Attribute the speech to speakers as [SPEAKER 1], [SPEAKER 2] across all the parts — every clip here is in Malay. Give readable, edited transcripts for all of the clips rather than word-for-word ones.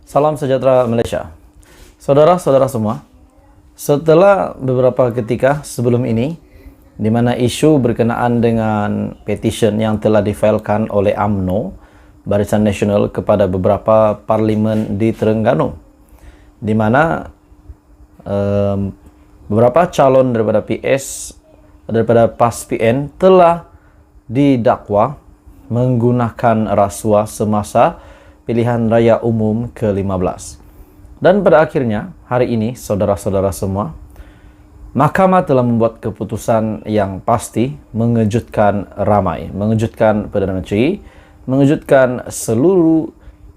[SPEAKER 1] Salam sejahtera Malaysia. Saudara-saudara semua, setelah beberapa ketika sebelum ini, di mana isu berkenaan dengan petition yang telah difailkan oleh UMNO, Barisan Nasional, kepada beberapa parlimen di Terengganu, di mana beberapa calon daripada PAS PN telah didakwa menggunakan rasuah semasa pilihan raya umum ke-15. Dan pada akhirnya, hari ini, saudara-saudara semua, Mahkamah telah membuat keputusan yang pasti mengejutkan ramai, mengejutkan Perdana Menteri, mengejutkan seluruh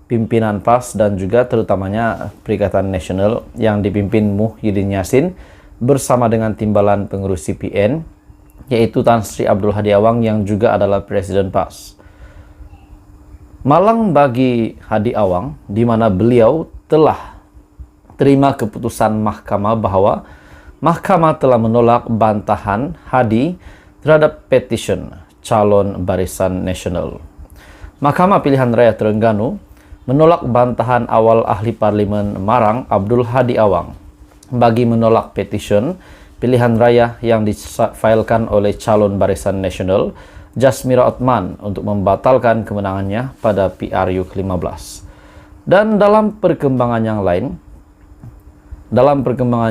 [SPEAKER 1] pimpinan PAS dan juga terutamanya Perikatan Nasional yang dipimpin Muhyiddin Yassin bersama dengan timbalan pengurus CPN, yaitu Tan Sri Abdul Hadi Awang yang juga adalah Presiden PAS. Malang bagi Hadi Awang, di mana beliau telah terima keputusan mahkamah bahawa mahkamah telah menolak bantahan Hadi terhadap petition calon Barisan Nasional. Mahkamah Pilihan Raya Terengganu menolak bantahan awal ahli parlimen Marang Abdul Hadi Awang bagi menolak petition pilihan raya yang difailkan oleh calon Barisan Nasional Jasmira Othman untuk membatalkan kemenangannya pada PRU ke-15. Dan dalam perkembangan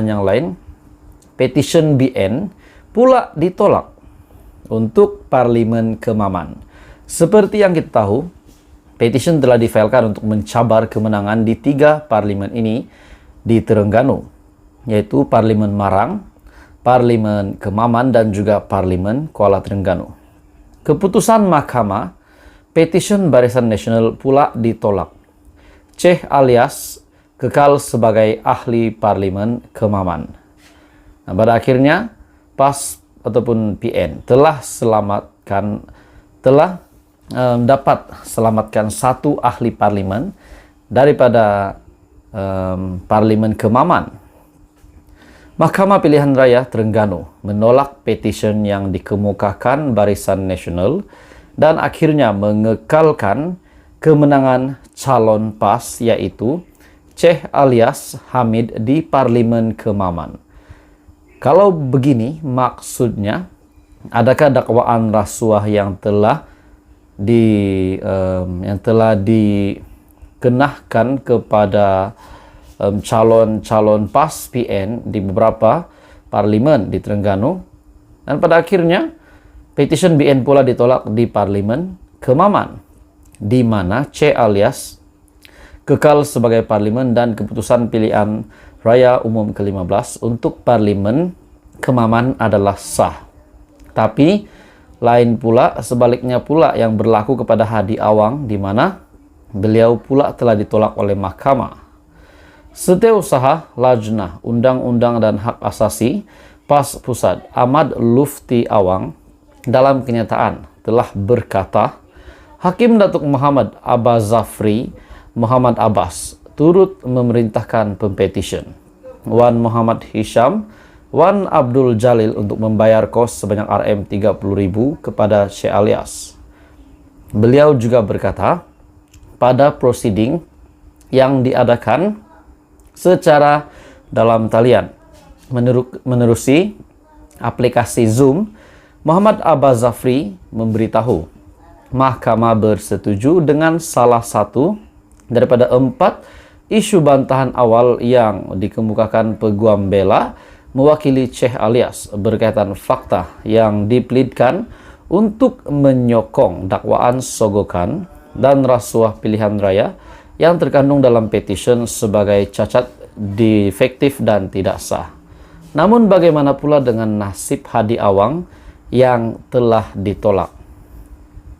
[SPEAKER 1] yang lain, petition BN pula ditolak untuk Parlimen Kemaman. Seperti yang kita tahu, petition telah difailkan untuk mencabar kemenangan di 3 parlimen ini di Terengganu, yaitu Parlimen Marang, Parlimen Kemaman, dan juga Parlimen Kuala Terengganu. Keputusan mahkamah, petition Barisan Nasional pula ditolak. Ceh alias kekal sebagai ahli Parlimen Kemaman. Nah, pada akhirnya, PAS ataupun PN telah dapat selamatkan satu ahli parlimen daripada Parlimen Kemaman. Mahkamah Pilihan Raya Terengganu menolak petition yang dikemukakan Barisan Nasional dan akhirnya mengekalkan kemenangan calon PAS, yaitu Ceh alias Hamid di Parlimen Kemaman. Kalau begini, maksudnya adakah dakwaan rasuah yang telah dikenakan kepada calon-calon PAS PN di beberapa parlimen di Terengganu, dan pada akhirnya petition BN pula ditolak di Parlimen Kemaman, di mana C alias kekal sebagai parlimen dan keputusan pilihan raya umum ke-15 untuk Parlimen Kemaman adalah sah. Tapi lain pula, sebaliknya pula yang berlaku kepada Hadi Awang, di mana beliau pula telah ditolak oleh mahkamah. Setiausaha Lajnah Undang-Undang dan Hak Asasi PAS Pusat Ahmad Lufti Awang dalam kenyataan telah berkata, Hakim Datuk Muhammad Abbas Zafri Muhammad Abbas turut memerintahkan pempetition Wan Muhammad Hisham Wan Abdul Jalil untuk membayar kos sebanyak RM30,000 kepada Syekh alias. Beliau juga berkata, pada prosiding yang diadakan secara dalam talian menerusi aplikasi Zoom, Muhammad Abbas Zafri memberitahu mahkamah bersetuju dengan salah satu daripada 4 isu bantahan awal yang dikemukakan peguam bela mewakili Ceh alias berkaitan fakta yang dipelidkan untuk menyokong dakwaan sogokan dan rasuah pilihan raya yang terkandung dalam petition sebagai cacat, defektif, dan tidak sah. Namun bagaimana pula dengan nasib Hadi Awang yang telah ditolak?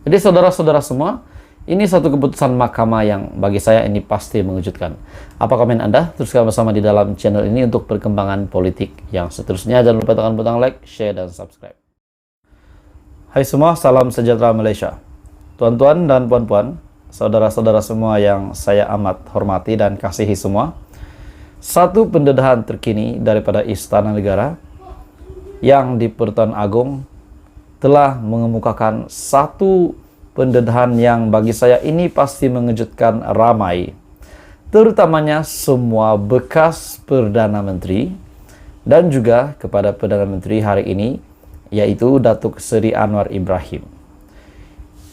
[SPEAKER 1] Jadi saudara-saudara semua, ini satu keputusan mahkamah yang bagi saya ini pasti mengejutkan. Apa komen Anda? Teruskan bersama di dalam channel ini untuk perkembangan politik yang seterusnya. Jangan lupa tekan butang like, share, dan subscribe. Hai semua, salam sejahtera Malaysia. Tuan-tuan dan puan-puan, saudara-saudara semua yang saya amat hormati dan kasihi semua, satu pendedahan terkini daripada Istana Negara yang di Pertuan Agong telah mengemukakan satu pendedahan yang bagi saya ini pasti mengejutkan ramai, terutamanya semua bekas Perdana Menteri dan juga kepada Perdana Menteri hari ini, yaitu Datuk Seri Anwar Ibrahim.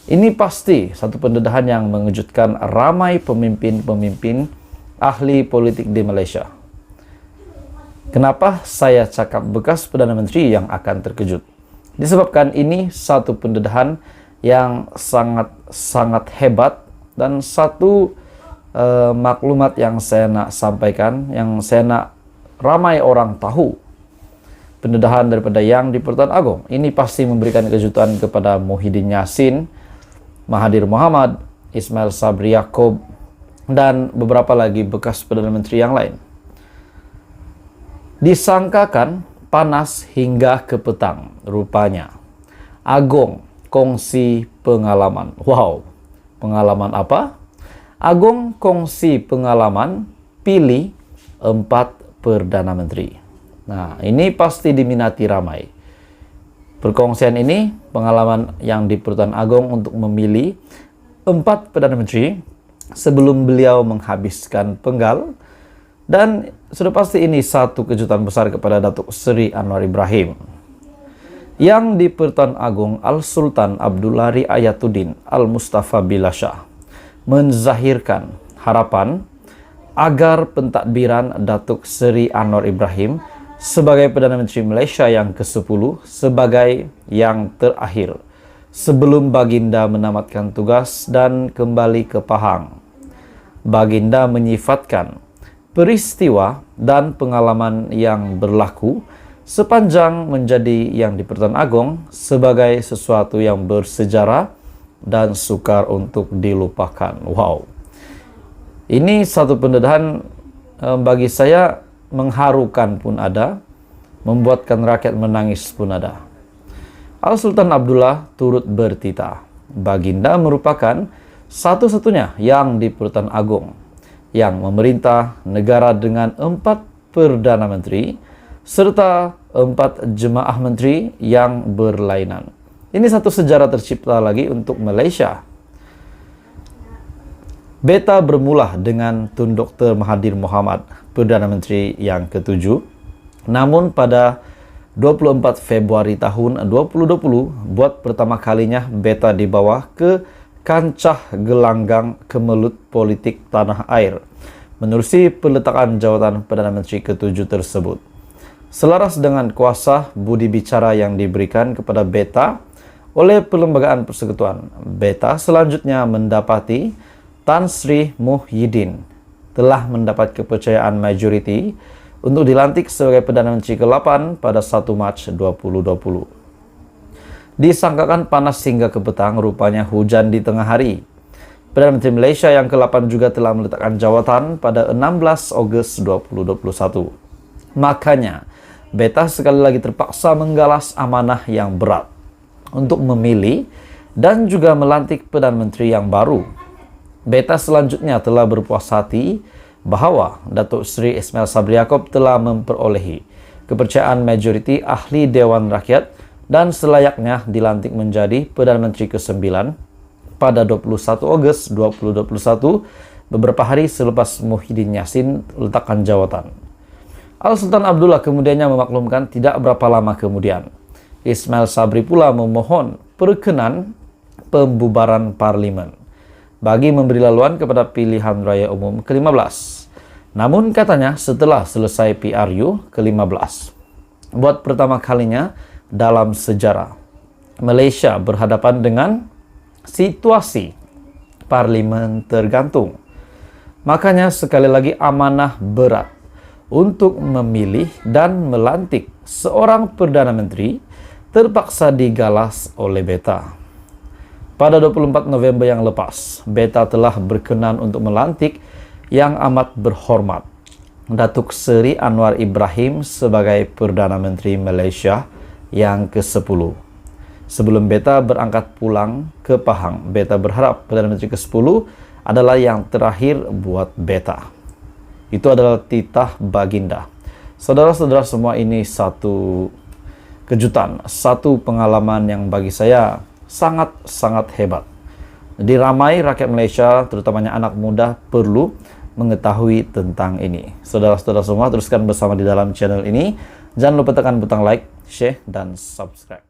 [SPEAKER 1] Ini pasti satu pendedahan yang mengejutkan ramai pemimpin-pemimpin ahli politik di Malaysia. Kenapa saya cakap bekas Perdana Menteri yang akan terkejut? Disebabkan ini satu pendedahan yang sangat hebat dan satu maklumat yang saya nak sampaikan, yang saya nak ramai orang tahu. Pendedahan daripada Yang di-Pertuan Agong ini pasti memberikan kejutan kepada Muhyiddin Yassin, Mahathir Mohamad, Ismail Sabri Yaakob, dan beberapa lagi bekas Perdana Menteri yang lain. Disangkakan panas hingga ke petang. Rupanya Agong kongsi pengalaman. Wow, pengalaman apa? Agong kongsi pengalaman pilih 4 Perdana Menteri. Nah, ini pasti diminati ramai. Perkongsian ini pengalaman Yang di-Pertuan Agong untuk memilih 4 Perdana Menteri sebelum beliau menghabiskan penggal. Dan sudah pasti ini satu kejutan besar kepada Datuk Seri Anwar Ibrahim. Yang di-Pertuan Agong Al-Sultan Abdullari Ayatuddin Al-Mustafa Billah Shah menzahirkan harapan agar pentadbiran Datuk Seri Anwar Ibrahim sebagai Perdana Menteri Malaysia yang ke-10 sebagai yang terakhir sebelum Baginda menamatkan tugas dan kembali ke Pahang. Baginda menyifatkan peristiwa dan pengalaman yang berlaku sepanjang menjadi Yang di-Pertuan Agong sebagai sesuatu yang bersejarah dan sukar untuk dilupakan. Wow. Ini satu pendedahan bagi saya mengharukan pun ada, membuatkan rakyat menangis pun ada. Al-Sultan Abdullah turut bertita. Baginda merupakan satu-satunya Yang di-Pertuan Agong yang memerintah negara dengan 4 Perdana Menteri serta 4 Jemaah Menteri yang berlainan. Ini satu sejarah tercipta lagi untuk Malaysia. Beta bermula dengan Tun Dr. Mahathir Mohamad, Perdana Menteri yang ke-7. Namun pada 24 Februari tahun 2020, buat pertama kalinya beta dibawa ke kancah gelanggang kemelut politik tanah air menerusi peletakan jawatan Perdana Menteri ke-7 tersebut. Selaras dengan kuasa budi bicara yang diberikan kepada beta oleh Perlembagaan Persekutuan, beta selanjutnya mendapati Tan Sri Muhyiddin telah mendapat kepercayaan majoriti untuk dilantik sebagai Perdana Menteri ke-8 pada 1 Mac 2020. Disangkakan panas hingga ke petang, rupanya hujan di tengah hari. Perdana Menteri Malaysia yang ke-8 juga telah meletakkan jawatan pada 16 Ogos 2021. Makanya, beta sekali lagi terpaksa menggalas amanah yang berat untuk memilih dan juga melantik Perdana Menteri yang baru. Beta selanjutnya telah berpuas hati bahawa Datuk Seri Ismail Sabri Yaakob telah memperolehi kepercayaan majoriti ahli Dewan Rakyat dan selayaknya dilantik menjadi Perdana Menteri ke-9 pada 21 Ogos 2021, beberapa hari selepas Muhyiddin Yassin letakkan jawatan. Al-Sultan Abdullah kemudiannya memaklumkan tidak berapa lama kemudian. Ismail Sabri pula memohon perkenan pembubaran parlimen bagi memberi laluan kepada pilihan raya umum ke-15. Namun katanya setelah selesai PRU ke-15, buat pertama kalinya dalam sejarah, Malaysia berhadapan dengan situasi parlimen tergantung. Makanya sekali lagi amanah berat untuk memilih dan melantik seorang Perdana Menteri terpaksa digalas oleh beta. Pada 24 November yang lepas, beta telah berkenan untuk melantik yang amat berhormat Datuk Seri Anwar Ibrahim sebagai Perdana Menteri Malaysia yang ke-10. Sebelum beta berangkat pulang ke Pahang, beta berharap Perdana Menteri ke-10 adalah yang terakhir buat beta. Itu adalah titah Baginda. Saudara-saudara semua, ini satu kejutan, satu pengalaman yang bagi saya sangat-sangat hebat. Jadi ramai rakyat Malaysia, terutamanya anak muda, perlu mengetahui tentang ini. Saudara-saudara semua, teruskan bersama di dalam channel ini. Jangan lupa tekan butang like, share, dan subscribe.